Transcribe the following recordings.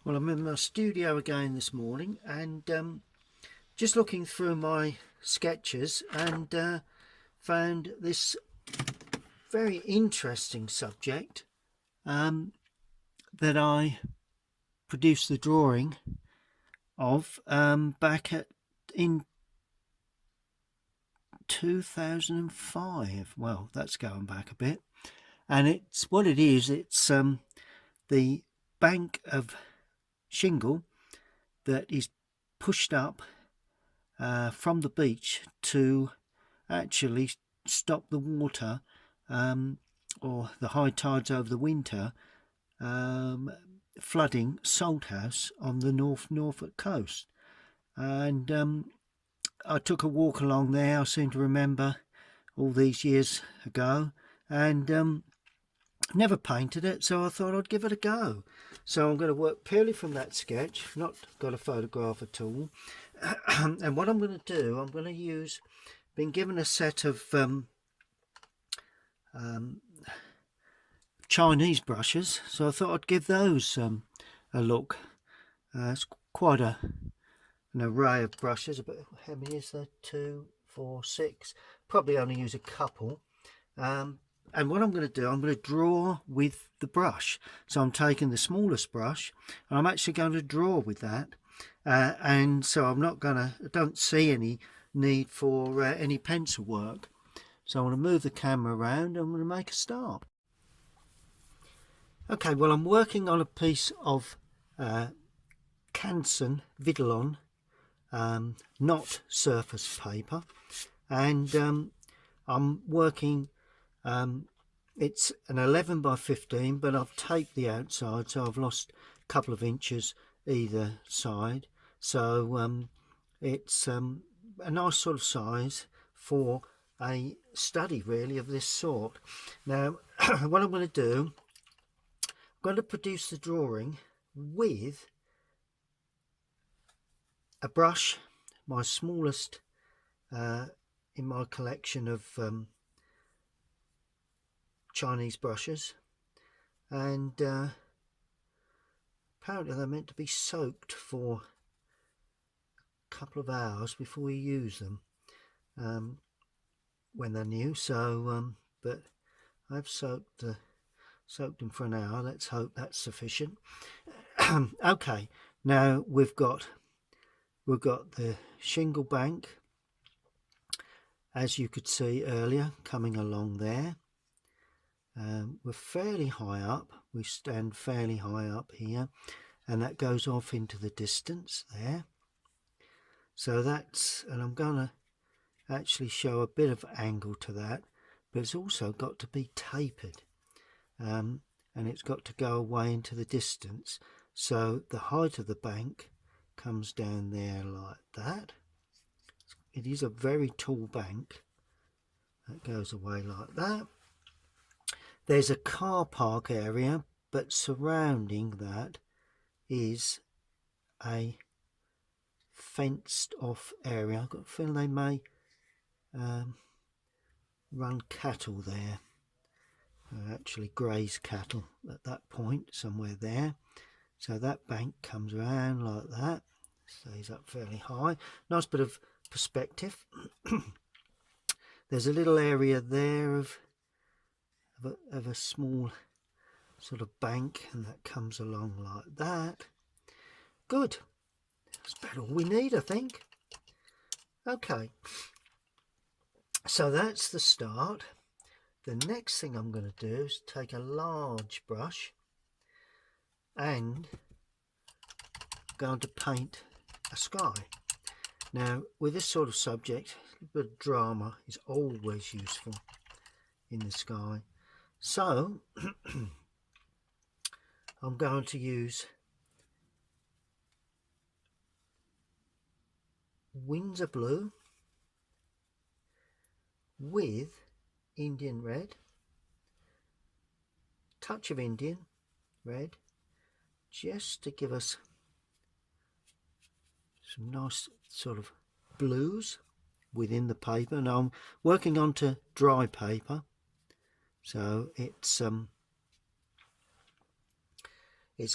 Well, I'm in my studio again this morning and just looking through my sketches and found this very interesting subject that I produced the drawing of in 2005. Well, that's going back a bit. And it's what it is. It's the bank of shingle that is pushed up from the beach to actually stop the water or the high tides over the winter flooding Salthouse on the Norfolk coast. And I took a walk along there, I seem to remember, all these years ago, and never painted it, so I thought I'd give it a go. So I'm going to work purely from that sketch, not got a photograph at all. And what I'm going to do, I'm going to use, been given a set of Chinese brushes, so I thought I'd give those a look. It's quite an array of brushes, but how many is there? 2, 4, 6. Probably only use a couple. And what I'm going to do, I'm going to draw with the brush. So I'm taking the smallest brush and I'm actually going to draw with that. And so I'm not going to, I don't see any need for any pencil work. So I'm going to move the camera around and I'm going to make a start. Okay, well, I'm working on a piece of Canson Vidalon, not surface paper, and I'm working, it's an 11 by 15, but I've taped the outside, so I've lost a couple of inches either side, so it's a nice sort of size for a study really of this sort. Now what I'm going to do, I'm going to produce the drawing with a brush, my smallest in my collection of Chinese brushes, and apparently they're meant to be soaked for a couple of hours before you use them when they're new. So but I've soaked them for an hour. Let's hope that's sufficient. Okay, now we've got the Shingle Bank, as you could see earlier, coming along there. We're fairly high up, we stand fairly high up here, and that goes off into the distance there. So that's, and I'm going to actually show a bit of angle to that, but it's also got to be tapered, and it's got to go away into the distance. So the height of the bank comes down there like that. It is a very tall bank. That goes away like that. There's a car park area, but surrounding that is a fenced off area. I've got a feeling they may run cattle there, actually graze cattle at that point somewhere there. So that bank comes around like that, stays up fairly high. Nice bit of perspective. There's a little area there of a small sort of bank, and that comes along like that. Good. That's about all we need, I think. Okay, so that's the start. The next thing I'm going to do is take a large brush and I'm going to paint a sky. Now with this sort of subject, a bit of drama is always useful in the sky. So I'm going to use Windsor blue with Indian red, touch of Indian red, just to give us some nice sort of blues within the paper. Now I'm working onto dry paper, so it's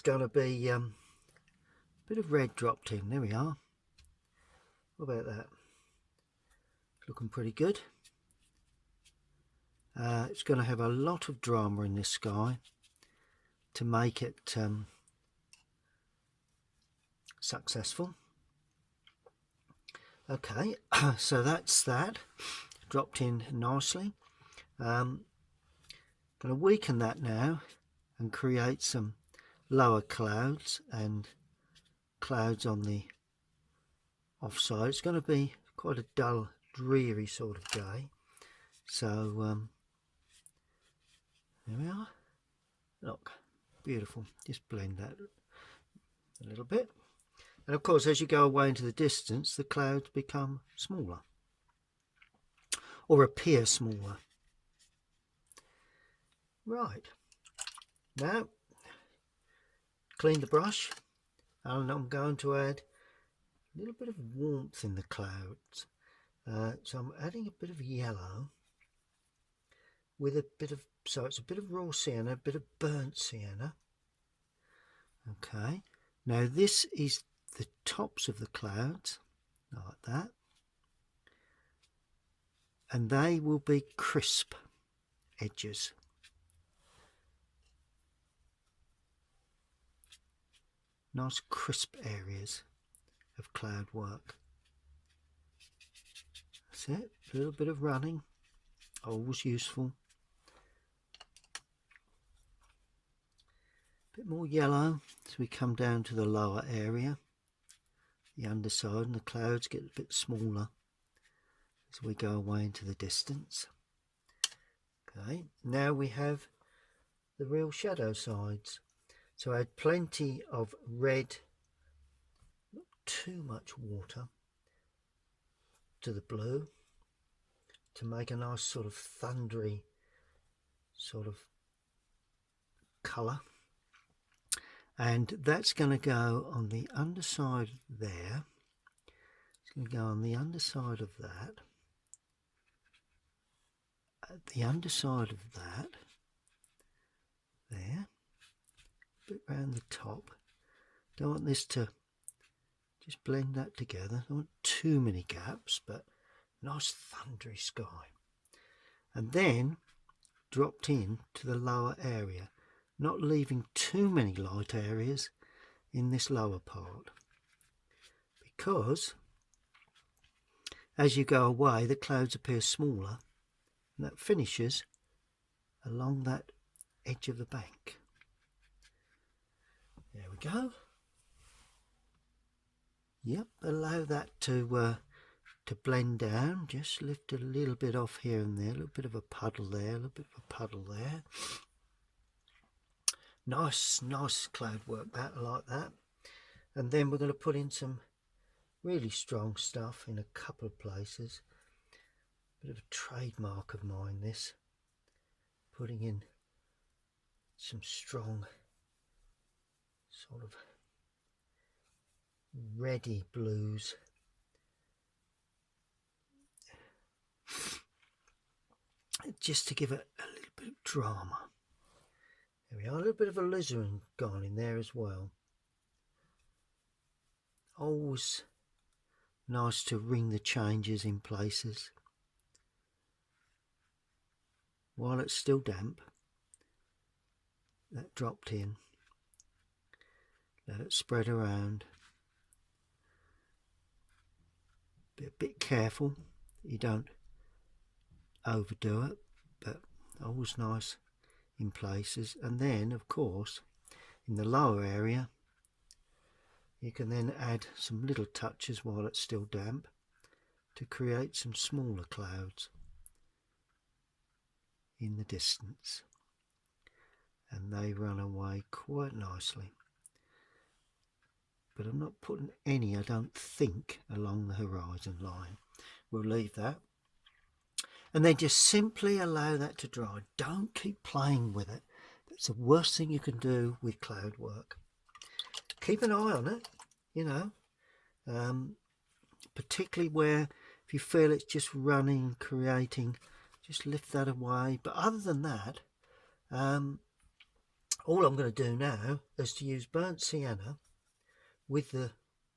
going to be Bit of red dropped in. There we are. What about that? Looking pretty good. It's going to have a lot of drama in this sky to make it successful. Okay, so that's that. Dropped in nicely. Going to weaken that now and create some lower clouds and clouds on the offside. It's going to be quite a dull, dreary sort of day. So there we are. Look, beautiful. Just blend that a little bit. And of course, as you go away into the distance, the clouds become smaller or appear smaller. Right, now clean the brush, and I'm going to add a little bit of warmth in the clouds. So I'm adding a bit of yellow with a bit of, so it's a bit of raw sienna, a bit of burnt sienna. Okay, now this is the tops of the clouds, like that, and they will be crisp edges. Nice crisp areas of cloud work. That's it, a little bit of running, always useful. A bit more yellow as we come down to the lower area, the underside, and the clouds get a bit smaller as we go away into the distance. Okay, now we have the real shadow sides. So I had plenty of red, not too much water, to the blue to make a nice sort of thundery sort of colour. And that's going to go on the underside there. It's going to go on the underside of that. At the underside of that. There. A bit round the top. Don't want this to just blend that together. Don't want too many gaps, but nice thundery sky. And then dropped in to the lower area, not leaving too many light areas in this lower part, because as you go away the clouds appear smaller, and that finishes along that edge of the bank. There we go. Yep, allow that to blend down. Just lift a little bit off here and there, a little bit of a puddle there, a little bit of a puddle there. Nice cloud work, that, I like that. And then we're going to put in some really strong stuff in a couple of places. Bit of a trademark of mine, this. Putting in some strong sort of reddy blues. Just to give it a little bit of drama. There we are, a little bit of alizarin gone in there as well. Always nice to ring the changes in places while it's still damp. That dropped in. Let it spread around. Be a bit careful that you don't overdo it, but always nice in places. And then of course in the lower area you can then add some little touches while it's still damp to create some smaller clouds in the distance, and they run away quite nicely. But I'm not putting any, I don't think, along the horizon line. We'll leave that. And then just simply allow that to dry. Don't keep playing with it. That's the worst thing you can do with cloud work. Keep an eye on it, you know, particularly where if you feel it's just running, creating, just lift that away. But other than that, all I'm going to do now is to use burnt sienna with the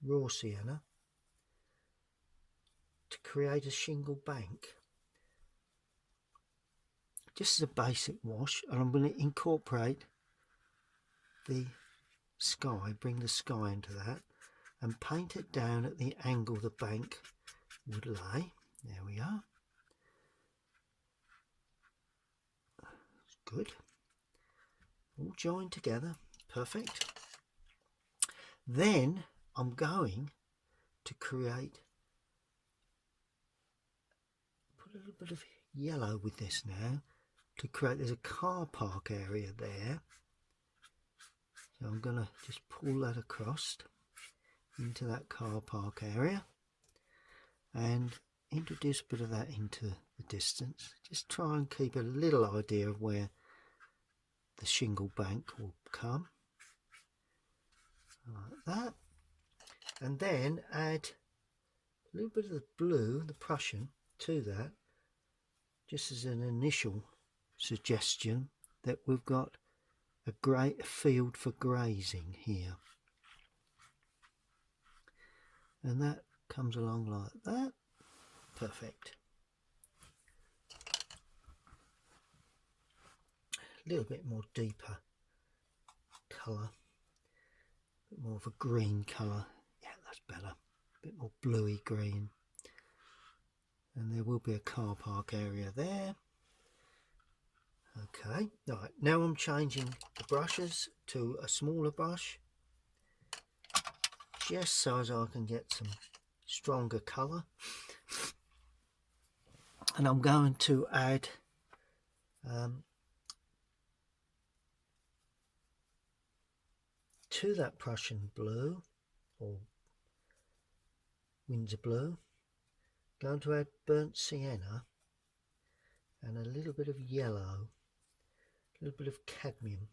raw sienna to create a shingle bank, just as a basic wash. And I'm going to incorporate the sky, bring the sky into that, and paint it down at the angle the bank would lay. There we are. Good. All joined together. Perfect. Then I'm going to put a little bit of yellow with this now to create, there's a car park area there. So I'm going to just pull that across into that car park area and introduce a bit of that into the distance. Just try and keep a little idea of where the shingle bank will come, like that. And then add a little bit of the blue, the Prussian, to that, just as an initial suggestion that we've got a great field for grazing here. And that comes along like that. Perfect. A little bit more deeper colour, a bit more of a green colour. Yeah, that's better. A bit more bluey green. And there will be a car park area there. Okay, right, now I'm changing the brushes to a smaller brush, just so as I can get some stronger colour. And I'm going to add to that Prussian blue, or Windsor blue, going to add burnt sienna and a little bit of yellow, a little bit of cadmium,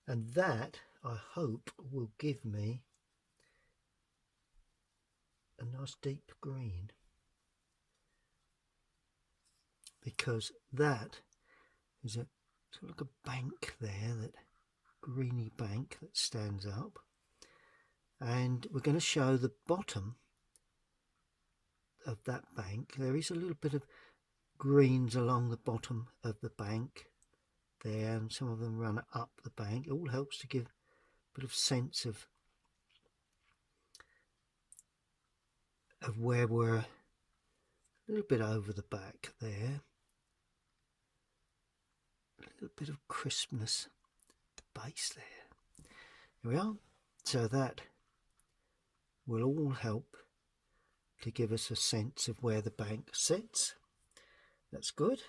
and that I hope will give me a nice deep green, because that is a sort of like a bank there, that greeny bank that stands up, and we're going to show the bottom of that bank. There is a little bit of greens along the bottom of the bank there, and some of them run up the bank. It all helps to give a bit of sense of where we're a little bit over the back there, a little bit of crispness at the base there. Here we are. So that will all help to give us a sense of where the bank sits. That's good.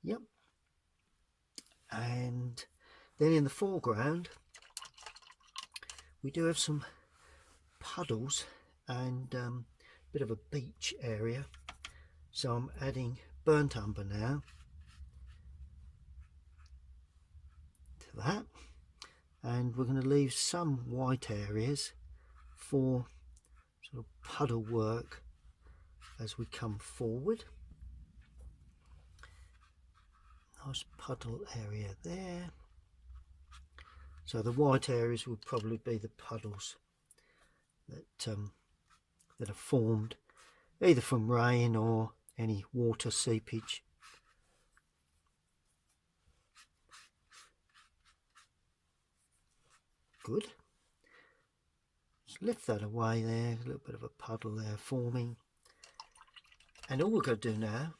Yep. And then in the foreground we do have some puddles and a bit of a beach area, so I'm adding burnt umber now to that, and we're going to leave some white areas for sort of puddle work as we come forward. Nice puddle area there. So the white areas will probably be the puddles that are formed either from rain or any water seepage. Good. Just lift that away there, a little bit of a puddle there forming. And all we're going to do now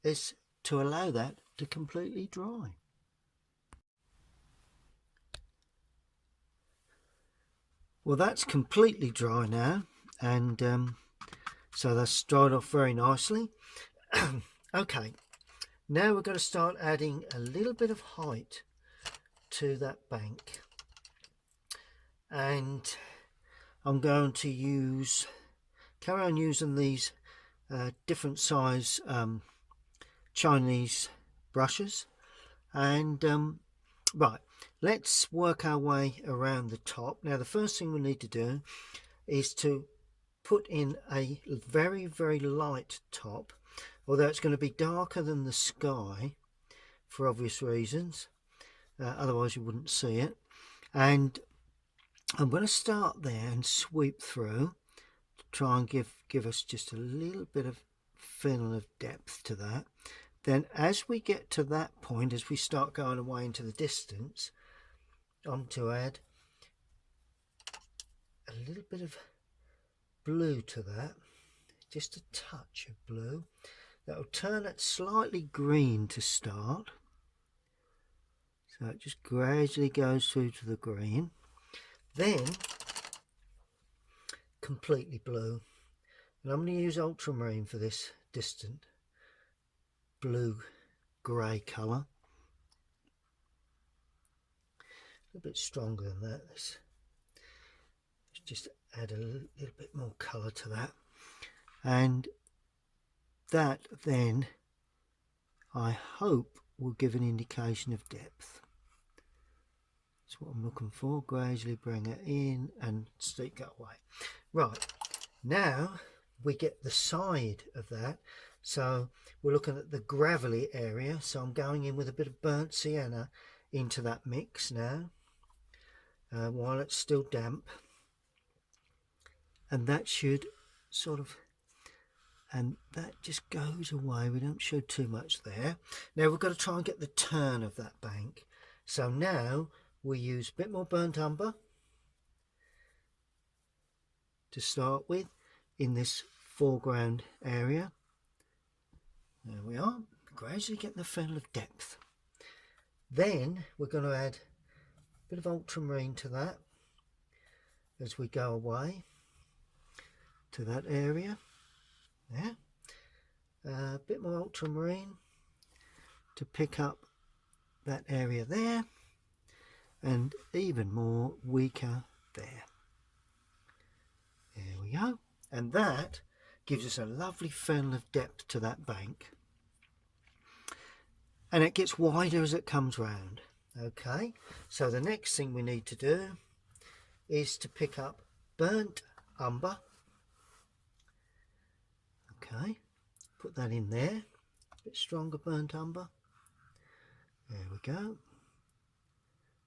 is to allow that to completely dry. Well, that's completely dry now, and so that's dried off very nicely. Okay, now we're going to start adding a little bit of height to that bank, and I'm going to carry on using these different size Chinese brushes, and right, let's work our way around the top. Now the first thing we need to do is to put in a very, very light top, although it's going to be darker than the sky for obvious reasons, otherwise you wouldn't see it. And I'm going to start there and sweep through to try and give us just a little bit of fill of depth to that. Then as we get to that point, as we start going away into the distance, I'm to add a little bit of blue to that, just a touch of blue. That'll turn it slightly green to start. So it just gradually goes through to the green. Then completely blue. And I'm going to use ultramarine for this distant blue grey colour. A little bit stronger than that. Let's just add a little bit more colour to that. And that then I hope will give an indication of depth. That's what I'm looking for. Gradually bring it in and stick it away. Right, now we get the side of that. So we're looking at the gravelly area. So I'm going in with a bit of burnt sienna into that mix now, while it's still damp. And that should sort of, and that just goes away. We don't show too much there. Now we've got to try and get the turn of that bank. So now we use a bit more burnt umber to start with in this foreground area. There we are, gradually getting the feel of depth. Then we're going to add a bit of ultramarine to that as we go away to that area there. A bit more ultramarine to pick up that area there, and even more weaker there. There we go. And that gives us a lovely feel of depth to that bank. And it gets wider as it comes round. Okay, so the next thing we need to do is to pick up burnt umber. Okay, put that in there. A bit stronger burnt umber. There we go.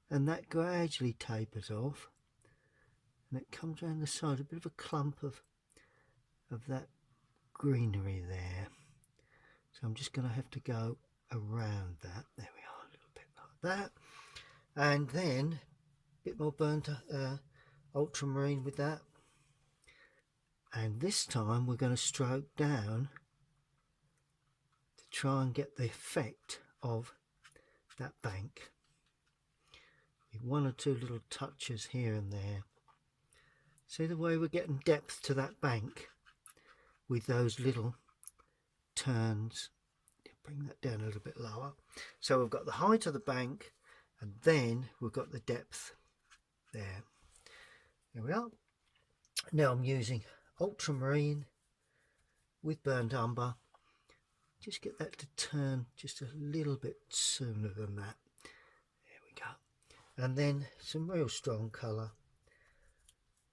And that gradually tapers off. And it comes around the side, a bit of a clump of that greenery there. So I'm just going to have to go around that. There we are, a little bit like that. And then a bit more burnt ultramarine with that. And this time we're going to stroke down to try and get the effect of that bank. With one or two little touches here and there. See the way we're getting depth to that bank with those little turns. Bring that down a little bit lower. So we've got the height of the bank, and then we've got the depth there. There we are. Now I'm using ultramarine with burnt umber. Just get that to turn just a little bit sooner than that. There we go. And then some real strong colour.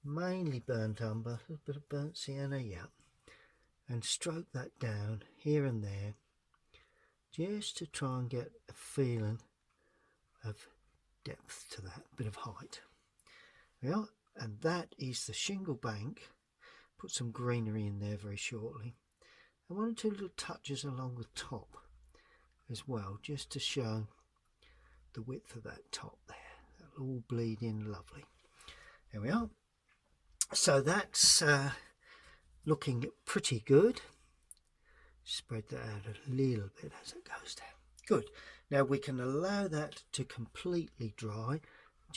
Mainly burnt umber, a little bit of burnt sienna, yeah. And stroke that down here and there, just to try and get a feeling of depth to that, bit of height. Yeah, and that is the Shingle Bank. Put some greenery in there very shortly. And one or two little touches along the top as well, just to show the width of that top there. That'll all bleed in lovely. There we are. So that's looking pretty good. Spread that out a little bit as it goes down. Good. Now we can allow that to completely dry.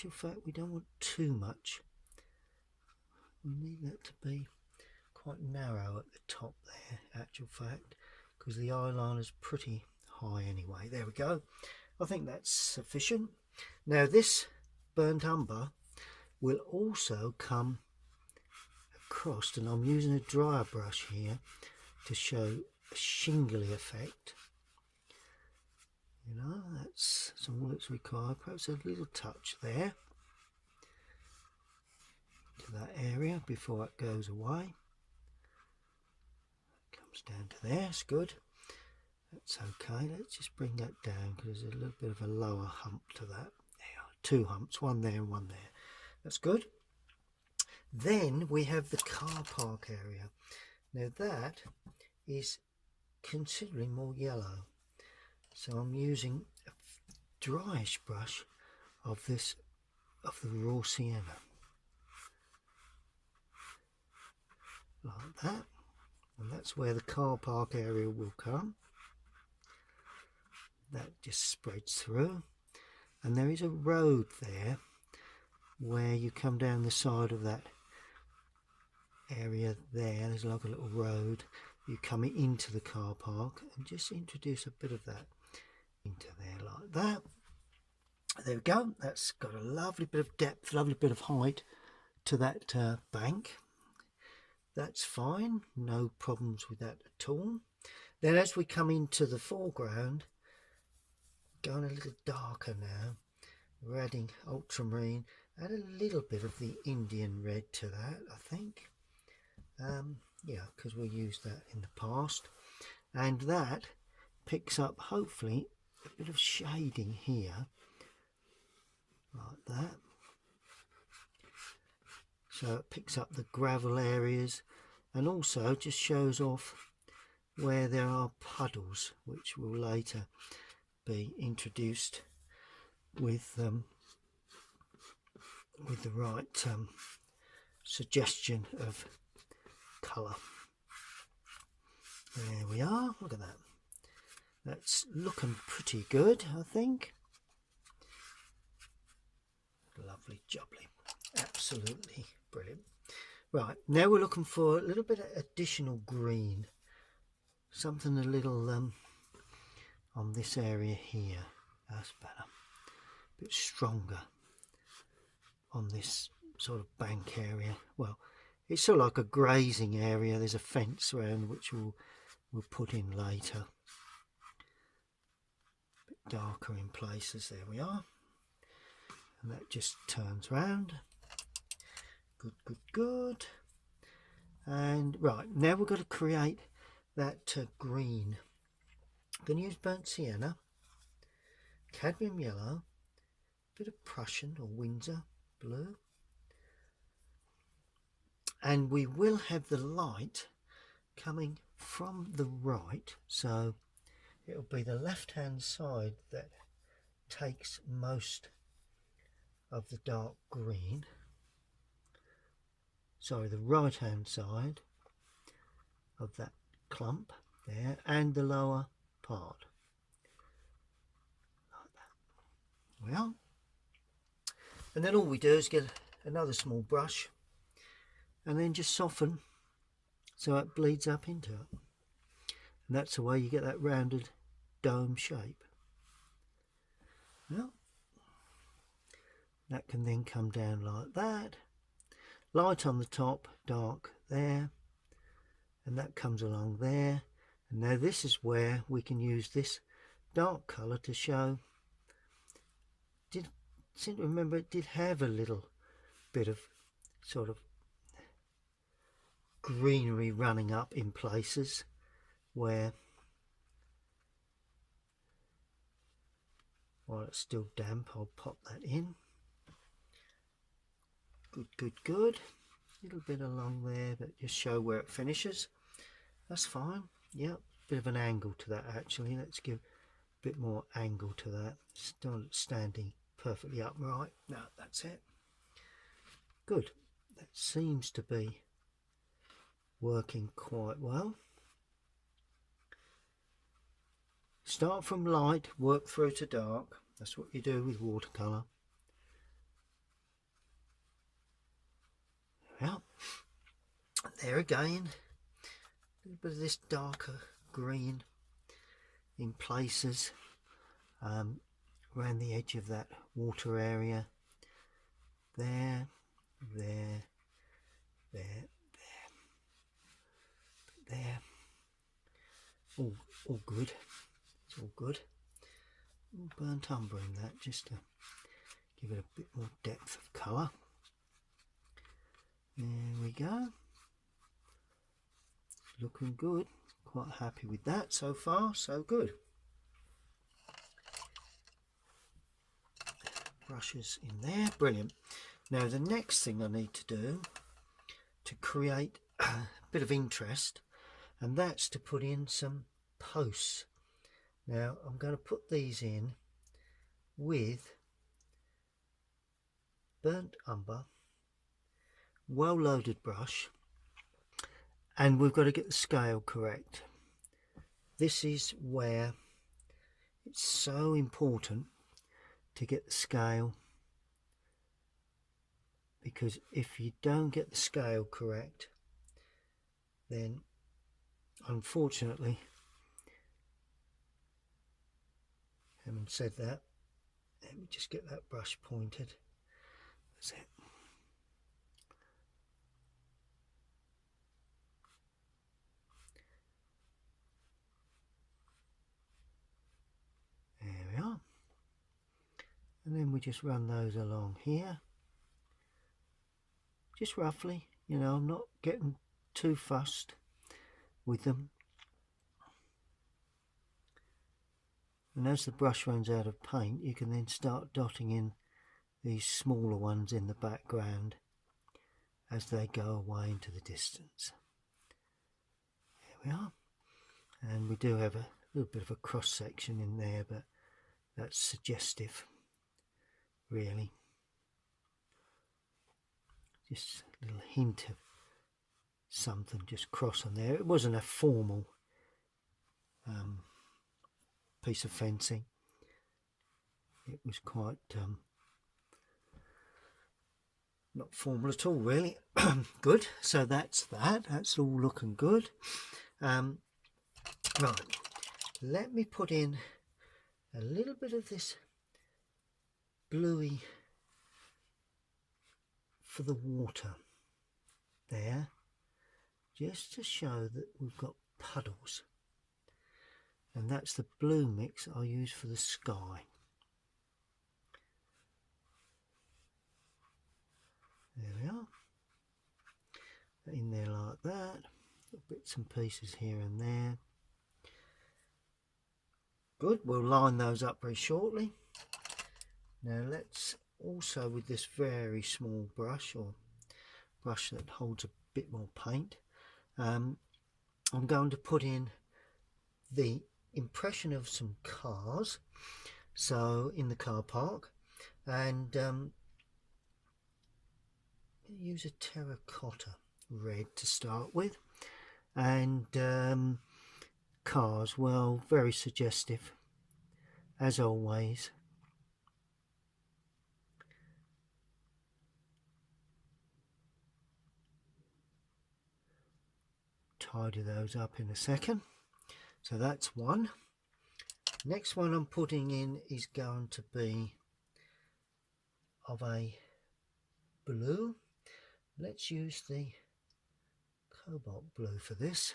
In fact, we don't want too much. We need that to be quite narrow at the top there, actual fact, because the eyeliner's pretty high anyway. There we go. I think that's sufficient. Now this burnt umber will also come across, and I'm using a dryer brush here to show a shingly effect. You know, that's all that's required. Perhaps a little touch there to that area before it goes away. Comes down to there, it's good. That's okay. Let's just bring that down because there's a little bit of a lower hump to that. There are two humps, one there and one there. That's good. Then we have the car park area. Now that is considerably more yellow, so I'm using a dryish brush of the raw sienna, like that, and that's where the car park area will come. That just spreads through, and there is a road there where you come down the side of that area there. There's like a little road. You come into the car park and just introduce a bit of that into there like that. There we go. That's got a lovely bit of depth, lovely bit of height to that bank. That's fine, no problems with that at all. Then as we come into the foreground, going a little darker now, we're adding ultramarine, add a little bit of the Indian red to that, I think. Yeah, because we used that in the past. And that picks up, hopefully, a bit of shading here, like that. So it picks up the gravel areas and also just shows off where there are puddles, which will later be introduced with the right suggestion of colour. There we are, look at that. That's looking pretty good, I think. Lovely jubbly, absolutely brilliant. Right, now we're looking for a little bit of additional green, something a little on this area here. That's better, a bit stronger on this sort of bank area. Well, it's sort of like a grazing area. There's a fence around which we'll put in later. A bit darker in places. There we are. And that just turns round. Good, good, good. And right, now we've got to create that green. I'm going to use burnt sienna, cadmium yellow, a bit of Prussian or Windsor blue. And we will have the light coming from the right, so it'll be the left hand side that takes most of the dark green. Sorry, the right hand side of that clump there, and the lower part, like that. Well, and then all we do is get another small brush and then just soften so it bleeds up into it, and that's the way you get that rounded dome shape. Well, that can then come down like that, light on the top, dark there, and that comes along there. And now this is where we can use this dark colour to show. Seem to remember it did have a little bit of sort of greenery running up in places where, while it's still damp, I'll pop that in. Good, good, good. A little bit along there, but just show where it finishes. That's fine. Yep, bit of an angle to that actually. Let's give a bit more angle to that. Still standing perfectly upright. No, that's it. Good. That seems to be working quite well. Start from light, work through to dark. That's what you do with watercolour. Well, there again, a little bit of this darker green in places around the edge of that water area. There, there, there, there. All good. It's all good. Burnt umber in that just to give it a bit more depth of colour. There we go. Looking good. Quite happy with that so far. So good. Brushes in there. Brilliant. Now the next thing I need to do to create a bit of interest, and that's to put in some posts. Now I'm going to put these in with burnt umber, well loaded brush, and we've got to get the scale correct. This is where it's so important to get the scale, because if you don't get the scale correct, then unfortunately, having said that, let me just get that brush pointed. That's it. There we are. And then we just run those along here. Just roughly, you know, I'm not getting too fussed with them. And as the brush runs out of paint, you can then start dotting in these smaller ones in the background as they go away into the distance. There we are. And we do have a little bit of a cross section in there, but that's suggestive, really. Just a little hint of something just cross on there. It wasn't a formal piece of fencing. It was quite not formal at all, really. Good. So that's that. That's all looking good. Right. Let me put in a little bit of this bluey for the water there, just to show that we've got puddles, and that's the blue mix I use for the sky. There we are, in there like that, little bits and pieces here and there. Good, we'll line those up very shortly. Now let's also, with this very small brush, or brush that holds a bit more paint, I'm going to put in the impression of some cars, so in the car park, and use a terracotta red to start with, and cars, well, very suggestive as always. Tidy those up in a second. So that's one. Next one I'm putting in is going to be of a blue. Let's use the cobalt blue for this.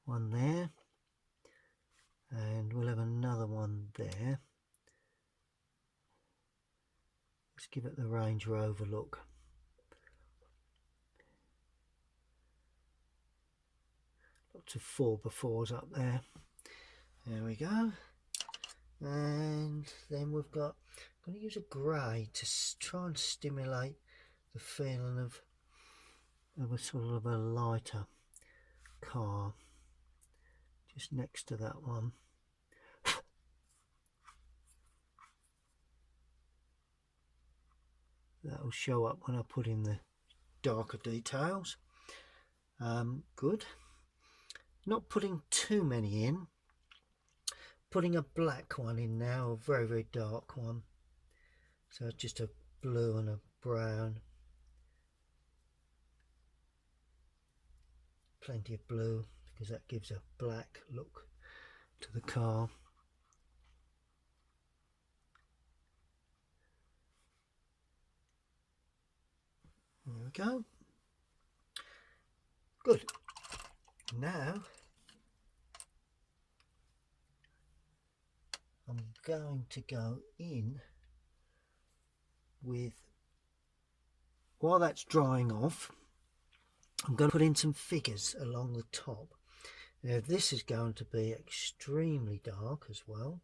One there, and we'll have another one there. Let's give it the Range Rover look. Lots of 4x4s up there. There we go. And then we've got, I'm going to use a grey to try and stimulate the feeling of a sort of a lighter car just next to that one. That will show up when I put in the darker details. Good. Not putting too many in. Putting a black one in now, a very, very dark one. So just a blue and a brown. Plenty of blue, because that gives a black look to the car. There we go. Good. Now I'm going to go in with, while that's drying off, I'm going to put in some figures along the top. Now this is going to be extremely dark as well,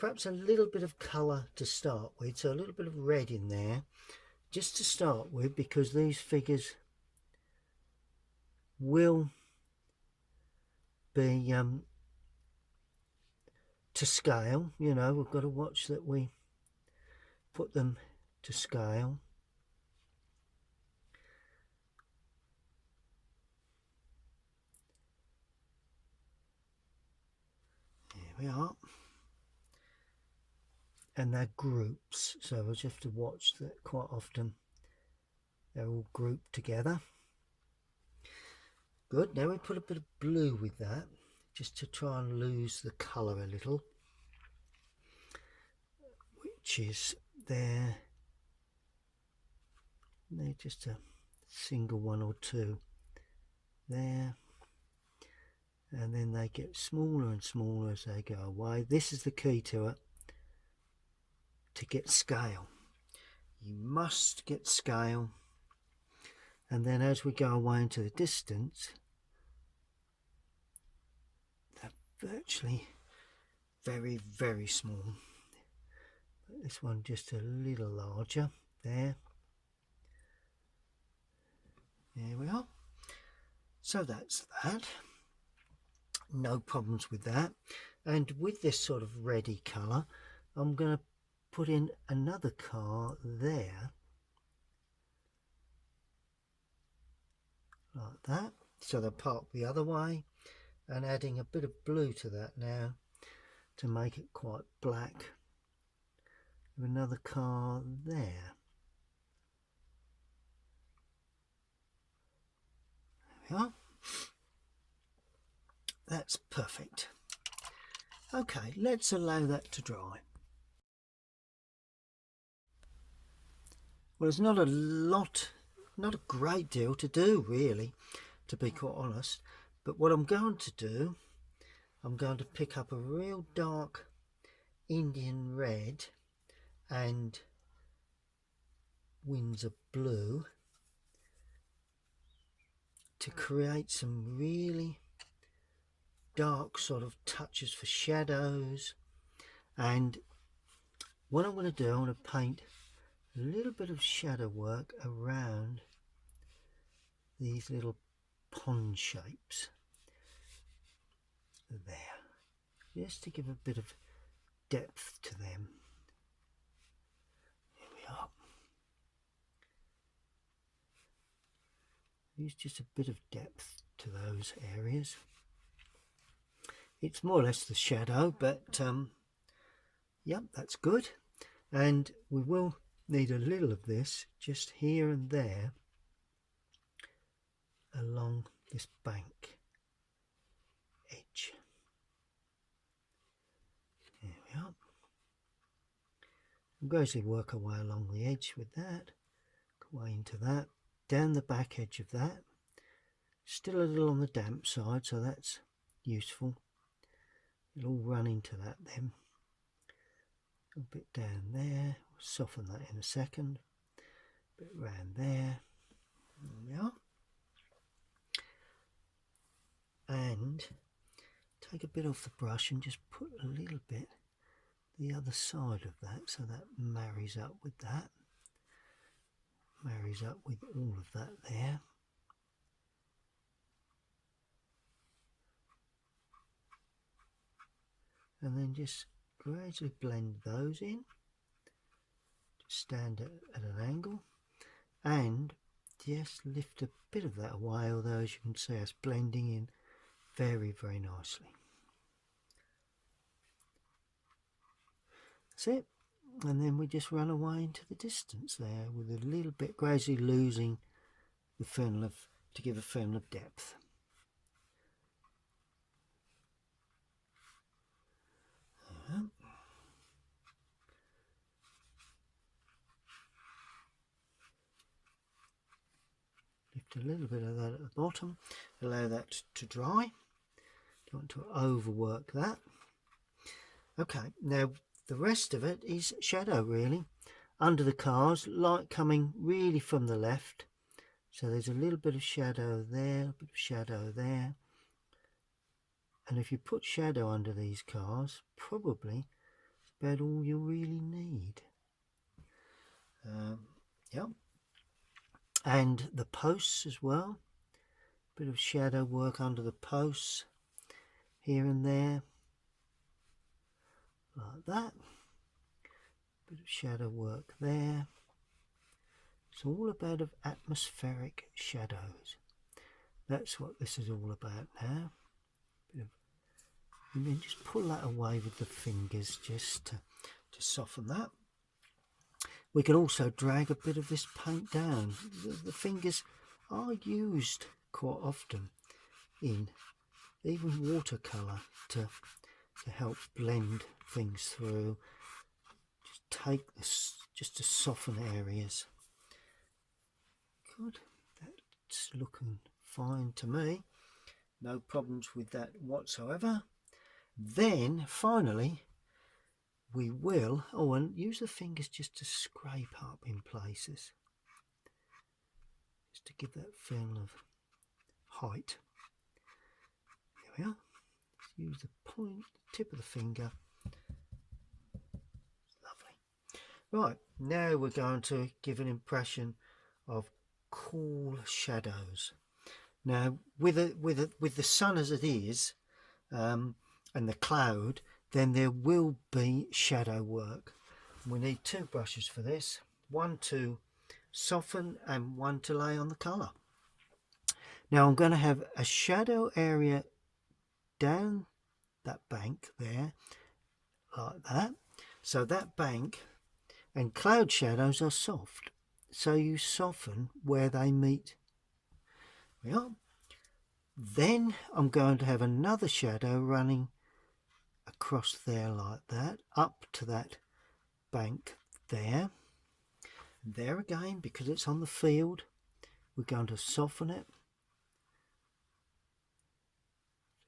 perhaps a little bit of colour to start with, so a little bit of red in there just to start with, because these figures will be to scale. You know, we've got to watch that we put them to scale. Here we are. And they're groups, so we'll just have to watch that quite often they're all grouped together. Good. Now we put a bit of blue with that, just to try and lose the colour a little, which is there. They're just a single one or two there, and then they get smaller and smaller as they go away. This is the key to it, to get scale. You must get scale, and then as we go away into the distance, they're virtually very, very small. But this one just a little larger there. There we are. So that's that. No problems with that. And with this sort of reddy colour, I'm going to put in another car there, like that, so they'll park the other way, and adding a bit of blue to that now to make it quite black. Another car there. There we are. That's perfect. Okay, let's allow that to dry. Well, there's not a lot, not a great deal to do really, to be quite honest, but what I'm going to do, I'm going to pick up a real dark Indian red and Windsor blue to create some really dark sort of touches for shadows. And what I'm going to do, I'm going to paint a little bit of shadow work around these little pond shapes there, just to give a bit of depth to them. Here we are. Use just a bit of depth to those areas. It's more or less the shadow, but yep, that's good. And we will need a little of this just here and there along this bank edge. There we are. We'll gradually work our way along the edge with that, go away into that, down the back edge of that. Still a little on the damp side, so that's useful. It'll all run into that then. A bit down there, we'll soften that in a second. A bit round there. There we are. And take a bit off the brush and just put a little bit the other side of that, so that marries up with that. Marries up with all of that there. And then just gradually blend those in. Just stand at an angle and just lift a bit of that away, although as you can see it's blending in very, very nicely. That's it. And then we just run away into the distance there with a little bit, gradually losing the fennel of, to give a fennel of depth. Lift a little bit of that at the bottom, allow that to dry. Don't want to overwork that. Okay, now the rest of it is shadow really. Under the cars, light coming really from the left. So there's a little bit of shadow there, a bit of shadow there. And if you put shadow under these cars, probably it's about all you really need. Yep. And the posts as well, bit of shadow work under the posts here and there, like that. Bit of shadow work there. It's all about of atmospheric shadows. That's what this is all about now. And then just pull that away with the fingers just to soften that. We can also drag a bit of this paint down. The fingers are used quite often in even watercolour to help blend things through. Just take this just to soften areas. Good, that's looking fine to me. No problems with that whatsoever. Then finally we will, and use the fingers just to scrape up in places, just to give that feeling of height. There we are. Just use the point, the tip of the finger. Lovely. Right, now we're going to give an impression of cool shadows. Now with the sun as it is, and the cloud, then there will be shadow work. We need two brushes for this, one to soften and one to lay on the colour. Now I'm going to have a shadow area down that bank there, like that. So that bank and cloud shadows are soft, so you soften where they meet. There we are. Then I'm going to have another shadow running across there like that, up to that bank there. And there again, because it's on the field, we're going to soften it.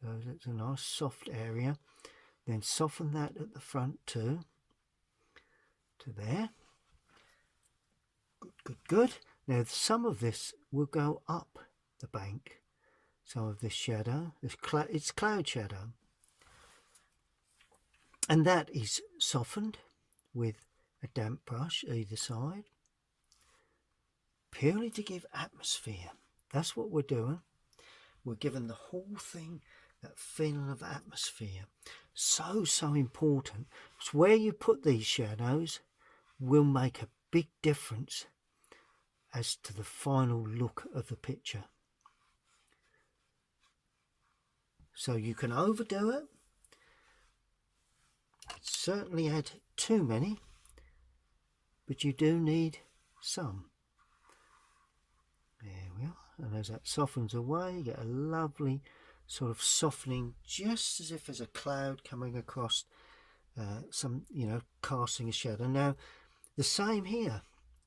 So it's a nice soft area. Then soften that at the front too, to there. Good, good, good. Now some of this will go up the bank. Some of this shadow, it's cloud shadow. And that is softened with a damp brush either side, purely to give atmosphere. That's what we're doing. We're giving the whole thing that feeling of atmosphere. So important. It's where you put these shadows will make a big difference as to the final look of the picture. So you can overdo it. Certainly add too many, but you do need some. There we are. And as that softens away, you get a lovely sort of softening, just as if there's a cloud coming across some, casting a shadow. Now the same here.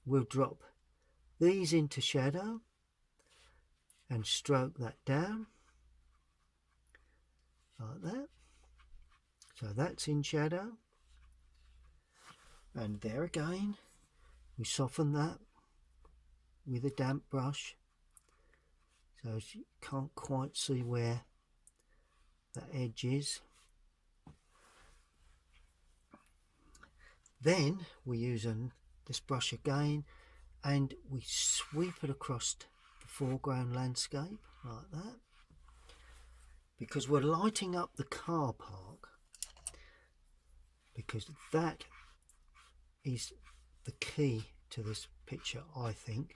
We'll drop these into shadow and stroke that down like that. So that's in shadow, and there again we soften that with a damp brush, so you can't quite see where the edge is. Then we use this brush again and we sweep it across the foreground landscape like that, because we're lighting up the car park, because that is the key to this picture, I think.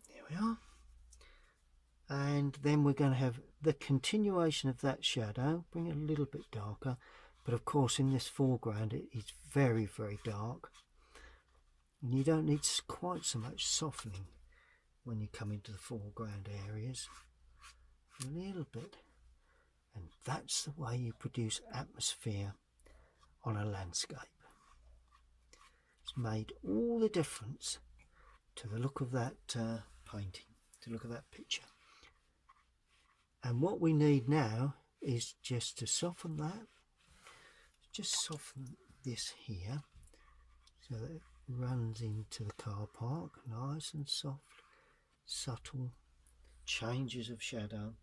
There we are. And then we're going to have the continuation of that shadow, bring it a little bit darker, but of course in this foreground it is very, very dark, and you don't need quite so much softening when you come into the foreground areas. A little bit, and that's the way you produce atmosphere on a landscape. It's made all the difference to the look of that painting, to the look of that picture. And what we need now is just to soften that, just soften this here so that it runs into the car park, nice and soft, subtle changes of shadow.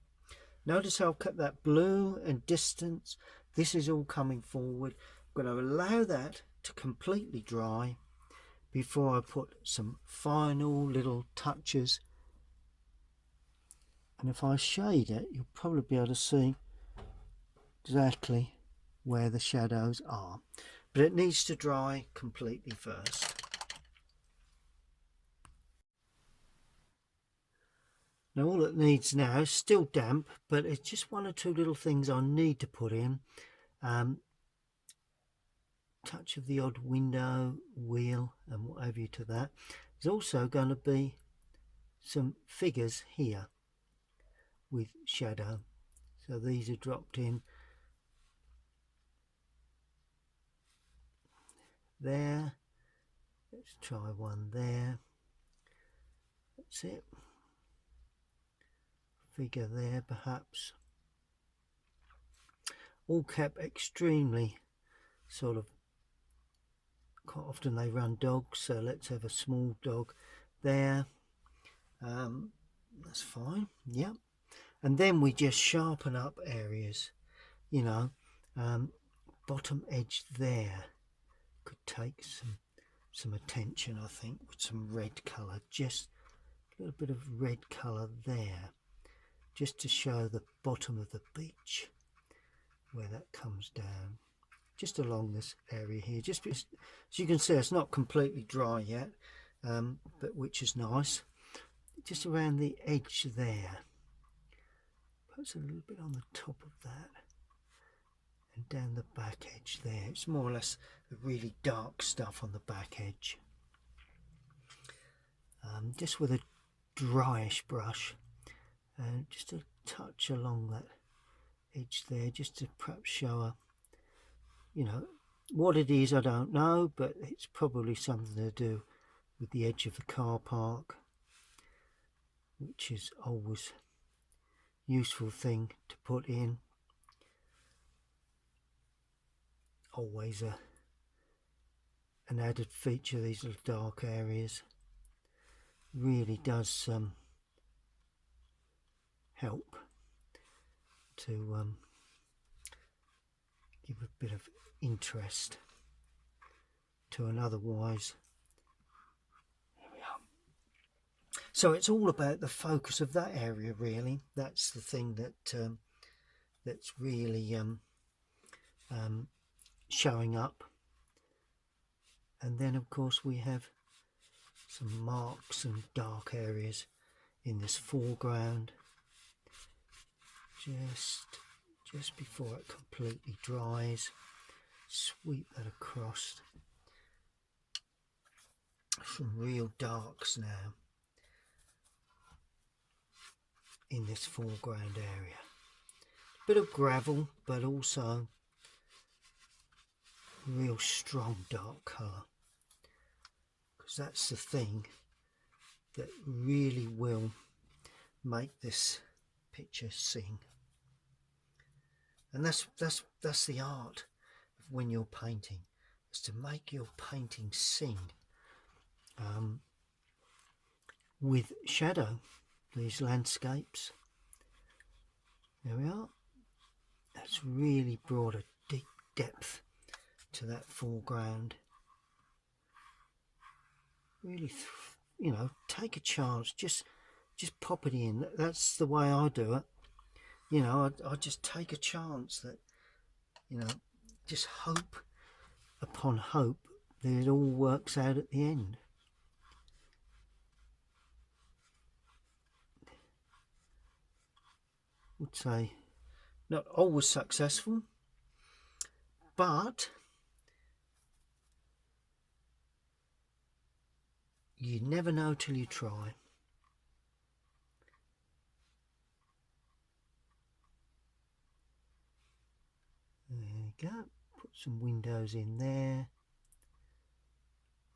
Notice how I've kept that blue and distance this is all coming forward. I'm going to allow that to completely dry before I put some final little touches. And if I shade it, you'll probably be able to see exactly where the shadows are. But it needs to dry completely first. Now all it needs now is still damp, but it's just one or two little things I need to put in. Touch of the odd window, wheel and what have you to that. There's also going to be some figures here with shadow. So these are dropped in there. Let's try one there. That's it. Figure there perhaps. All kept extremely sort of, quite often they run dogs, so let's have a small dog there. That's fine, yeah. And then we just sharpen up areas, you know. Bottom edge there could take some attention, I think, with some red colour, just a little bit of red colour there, just to show the bottom of the beach where that comes down, just along this area here. Just because, as you can see, it's not completely dry yet, but which is nice. Just around the edge there, perhaps a little bit on the top of that, and down the back edge there. It's more or less the really dark stuff on the back edge. Just with a dryish brush, and just a touch along that edge there, just to perhaps show a, you know, what it is I don't know, but it's probably something to do with the edge of the car park, which is always a useful thing to put in. Always an added feature, these little dark areas. Really does help to give a bit of interest to an otherwise. There we are. So it's all about the focus of that area, really. That's the thing that that's really showing up. And then of course we have some marks and dark areas in this foreground, just before it completely dries. Sweep that across. Some real darks now in this foreground area. Bit of gravel, but also real strong dark colour, because that's the thing that really will make this picture sing. And that's the art of when you're painting, is to make your painting sing with shadow. These landscapes, there we are. That's really brought a deep depth to that foreground. Really, you know, take a chance, just pop it in. That's the way I do it. You know, I just take a chance that, you know, just hope upon hope that it all works out at the end. Would say not always successful, but you never know till you try. There you go. Put some windows in there.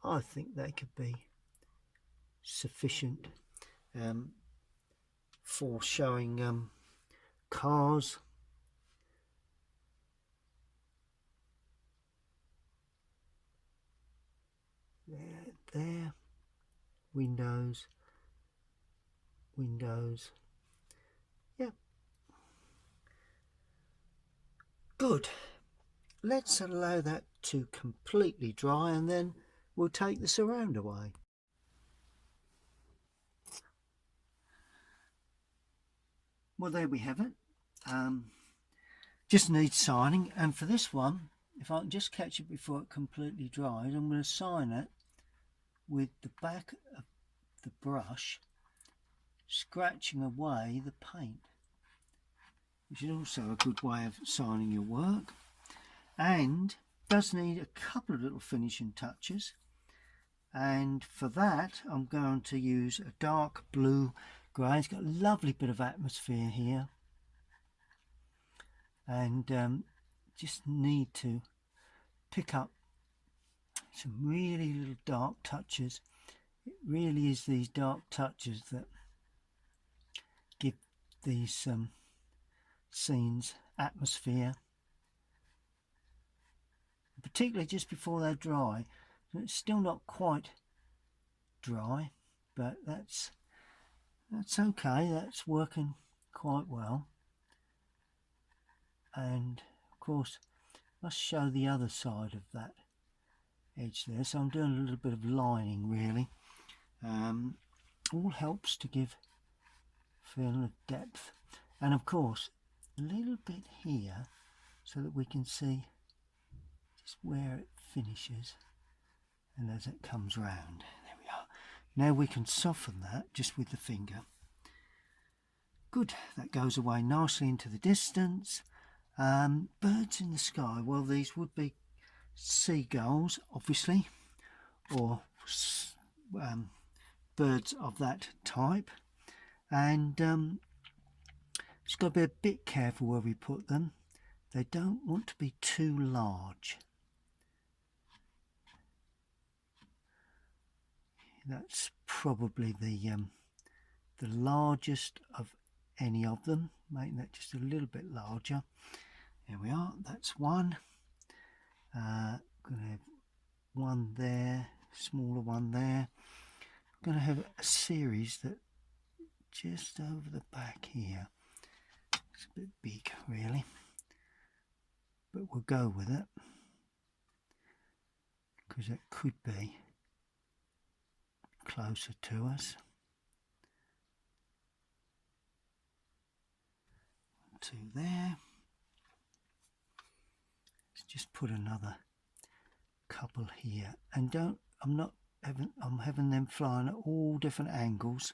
I think they could be sufficient for showing cars. There, windows, yeah. Good. Let's allow that to completely dry and then we'll take the surround away. Well, there we have it. Just needs signing, and for this one, if I can just catch it before it completely dries, I'm going to sign it with the back of the brush scratching away the paint, which is also a good way of signing your work, and does need a couple of little finishing touches. And for that I'm going to use a dark blue grey. It's got a lovely bit of atmosphere here, and just need to pick up some really little dark touches. It really is these dark touches that give these scenes atmosphere, particularly just before they're dry. It's still not quite dry, but that's okay. That's working quite well. And of course must show the other side of that edge there, so I'm doing a little bit of lining really. All helps to give feeling of depth, and of course a little bit here so that we can see just where it finishes and as it comes round. There we are. Now we can soften that just with the finger. Good, that goes away nicely into the distance. Birds in the sky, well, these would be seagulls obviously, or birds of that type, and just got to be a bit careful where we put them. They don't want to be too large. That's probably the largest of any of them, making that just a little bit larger. There we are, that's one. Going to have one there, smaller one there. I'm going to have a series that just over the back here. It's a bit big really, but we'll go with it because it could be closer to us. Two there. Let's just put another couple here, and I'm having them flying at all different angles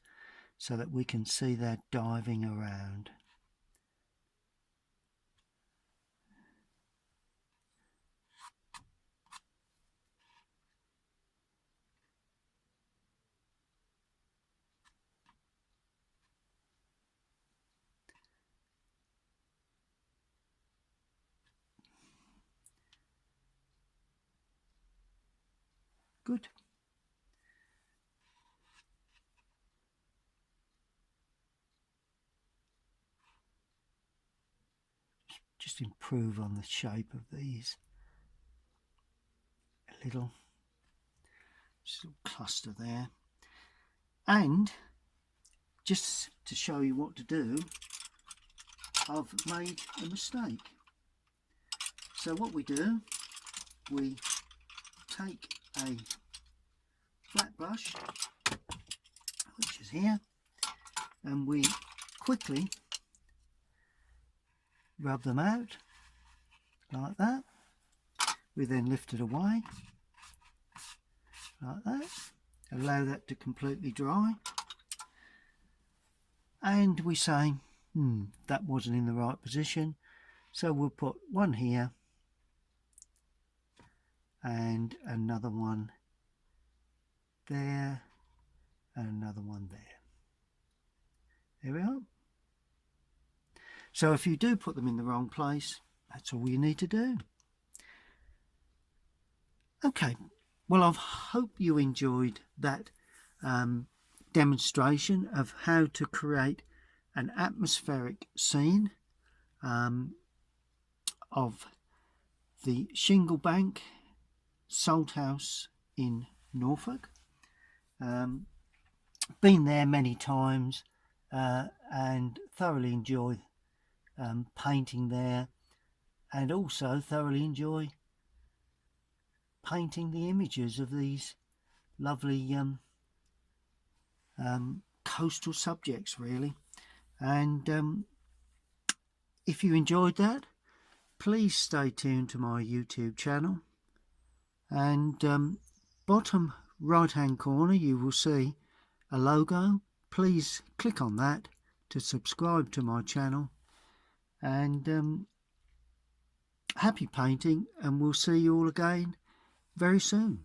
so that we can see they're diving around. Good. Just improve on the shape of these a little. Just a little cluster there. And just to show you what to do, I've made a mistake. So what we do, we take a flat brush, which is here, and we quickly rub them out like that. We then lift it away like that, allow that to completely dry, and we say that wasn't in the right position, so we'll put one here and another one there and another one there. There we are. So if you do put them in the wrong place, that's all you need to do. Okay, well, I hope you enjoyed that demonstration of how to create an atmospheric scene of the Shingle Bank, Salthouse in Norfolk. Been there many times and thoroughly enjoy painting there, and also thoroughly enjoy painting the images of these lovely coastal subjects, really. And if you enjoyed that, please stay tuned to my YouTube channel, and bottom right hand corner you will see a logo. Please click on that to subscribe to my channel, and happy painting, and we'll see you all again very soon.